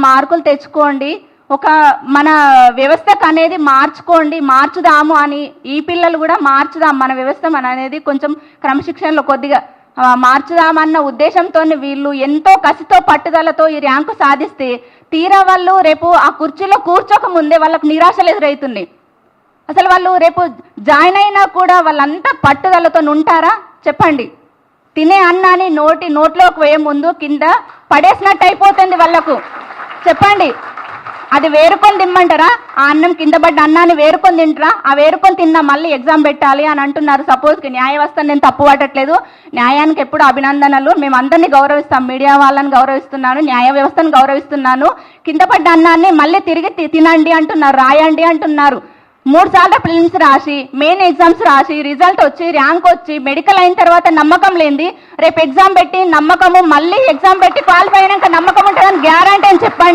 మార్కులు తెచ్చుకోండి, ఒక మన వ్యవస్థకు అనేది మార్చుదాము అని ఈ పిల్లలు కూడా మార్చుదాం మన వ్యవస్థ అనేది కొంచెం క్రమశిక్షణలో కొద్దిగా మార్చుదామన్న ఉద్దేశంతో వీళ్ళు ఎంతో కసితో పట్టుదలతో ఈ ర్యాంకు సాధిస్తే తీరా వాళ్ళు రేపు ఆ కుర్చీలో కూర్చోక ముందే వాళ్ళకు నిరాశలు ఎదురవుతున్నాయి. అసలు వాళ్ళు రేపు జాయిన్ అయినా కూడా వాళ్ళంతా పట్టుదలతో ఉంటారా చెప్పండి? తినే అన్నాన్ని నోట్లోకి వేయ ముందు కింద పడేసినట్టు అయిపోతుంది వాళ్ళకు. చెప్పండి, అది వేరుకొని తిమ్మంటారా? ఆ అన్నం కింద పడ్డ అన్నాన్ని వేరుకొని తింటారా? ఆ వేరుకొని తిన్నా మళ్ళీ ఎగ్జామ్ పెట్టాలి అని అంటున్నారు. సపోజ్కి న్యాయ వ్యవస్థను నేను తప్పు పట్టట్లేదు, న్యాయానికి ఎప్పుడు అభినందనలు, మేము అందరినీ గౌరవిస్తాం, మీడియా వాళ్ళని గౌరవిస్తున్నాను, న్యాయ వ్యవస్థను గౌరవిస్తున్నాను. కింద పడ్డ అన్నాన్ని మళ్ళీ తిరిగి తినండి అంటున్నారు, రాయండి అంటున్నారు. 3 సార్లు ప్రిలిమ్స్ రాసి మెయిన్ ఎగ్జామ్స్ రాసి రిజల్ట్ వచ్చి ర్యాంక్ వచ్చి మెడికల్ అయిన తర్వాత నమ్మకం లేనిది రేపు ఎగ్జామ్ పెట్టి నమ్మకము, మళ్ళీ ఎగ్జామ్ పెట్టి క్వాలిఫై అయినాక నమ్మకం ఉంటుందని గ్యారంటీ అని చెప్పండి.